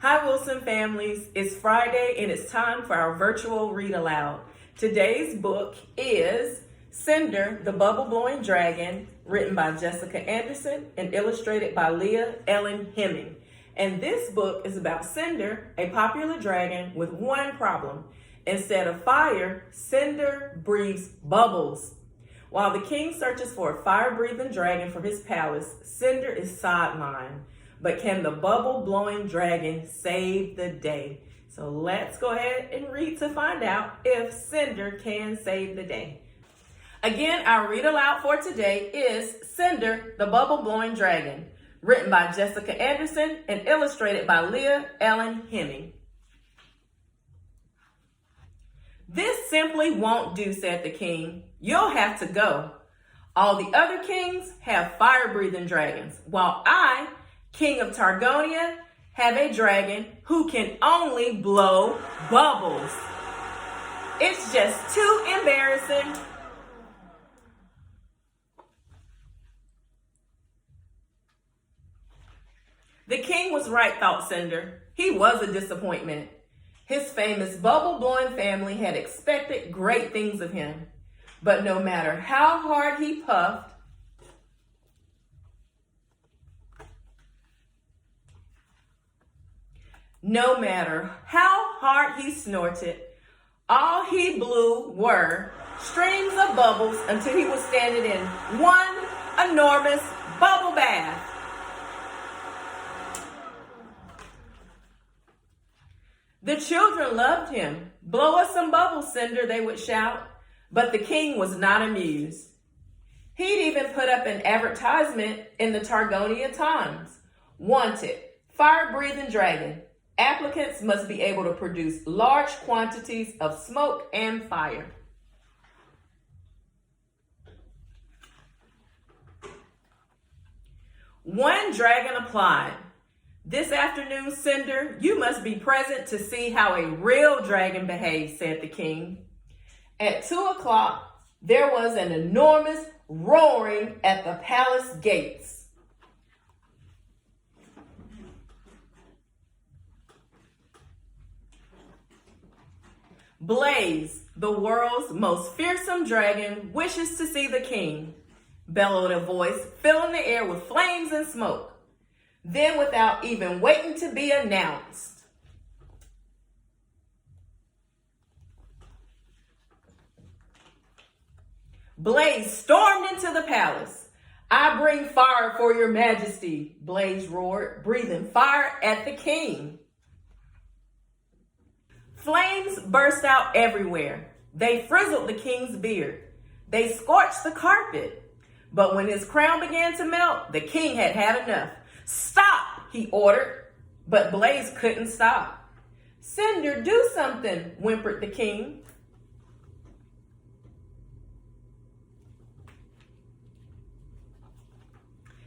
Hi Wilson families, it's Friday and it's time for our virtual read aloud. Today's book is Cinder, the Bubble Blowing Dragon, written by Jessica Anderson and illustrated by Leah Ellen Hemming. And this book is about Cinder, a popular dragon with one problem. Instead of fire, Cinder breathes bubbles. While the king searches for a fire-breathing dragon for his palace, Cinder is sidelined. But can the bubble-blowing dragon save the day? So let's go ahead and read to find out if Cinder can save the day. Again, our read aloud for today is Cinder, the Bubble-Blowing Dragon, written by Jessica Anderson and illustrated by Leah Ellen Hemming. "This simply won't do," said the king. "You'll have to go. All the other kings have fire-breathing dragons, while I, King of Targonia, have a dragon who can only blow bubbles. It's just too embarrassing." The king was right, thought Cinder. He was a disappointment. His famous bubble-blowing family had expected great things of him. But no matter how hard he puffed, no matter how hard he snorted, all he blew were streams of bubbles until he was standing in one enormous bubble bath. The children loved him. "Blow us some bubbles, Cinder," they would shout. But the king was not amused. He'd even put up an advertisement in the Targonia Times. "Wanted, fire-breathing dragon. Applicants must be able to produce large quantities of smoke and fire." One dragon applied. "This afternoon, Cinder, you must be present to see how a real dragon behaves," said the king. At 2 o'clock, there was an enormous roaring at the palace gates. "Blaze, the world's most fearsome dragon, wishes to see the king," bellowed a voice, filling the air with flames and smoke. Then, without even waiting to be announced, Blaze stormed into the palace. "I bring fire for your majesty," Blaze roared, breathing fire at the king. Flames burst out everywhere. They frizzled the king's beard. They scorched the carpet. But when his crown began to melt, the king had had enough. "Stop," he ordered, but Blaze couldn't stop. "Cinder, do something," whimpered the king.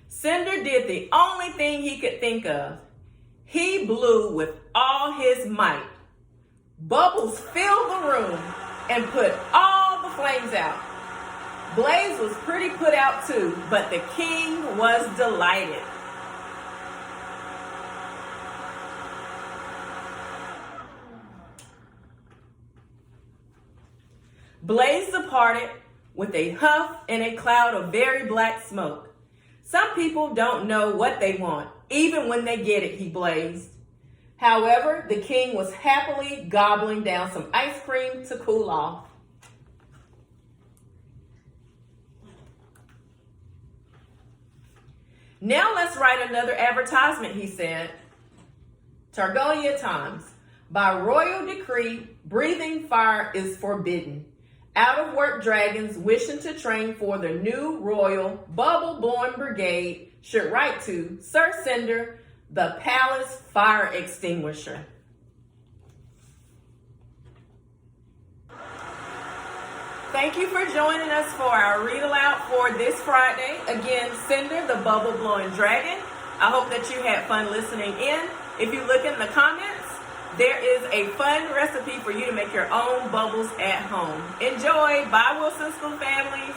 Cinder did the only thing he could think of. He blew with all his might. Bubbles filled the room and put all the flames out. Blaze was pretty put out too, but the king was delighted. Blaze departed with a huff and a cloud of very black smoke. "Some people don't know what they want, even when they get it," he blazed. However, the king was happily gobbling down some ice cream to cool off. "Now let's write another advertisement," he said. Targonia Times. "By royal decree, breathing fire is forbidden. Out-of-work dragons wishing to train for the new royal bubble-blowing brigade should write to Sir Cinder, the palace fire extinguisher." Thank you for joining us for our read aloud for this Friday. Again, Cinder, the Bubble-Blowing Dragon. I hope that you had fun listening in. If you look in the comments, there is a fun recipe for you to make your own bubbles at home. Enjoy. Bye, Wilson School families.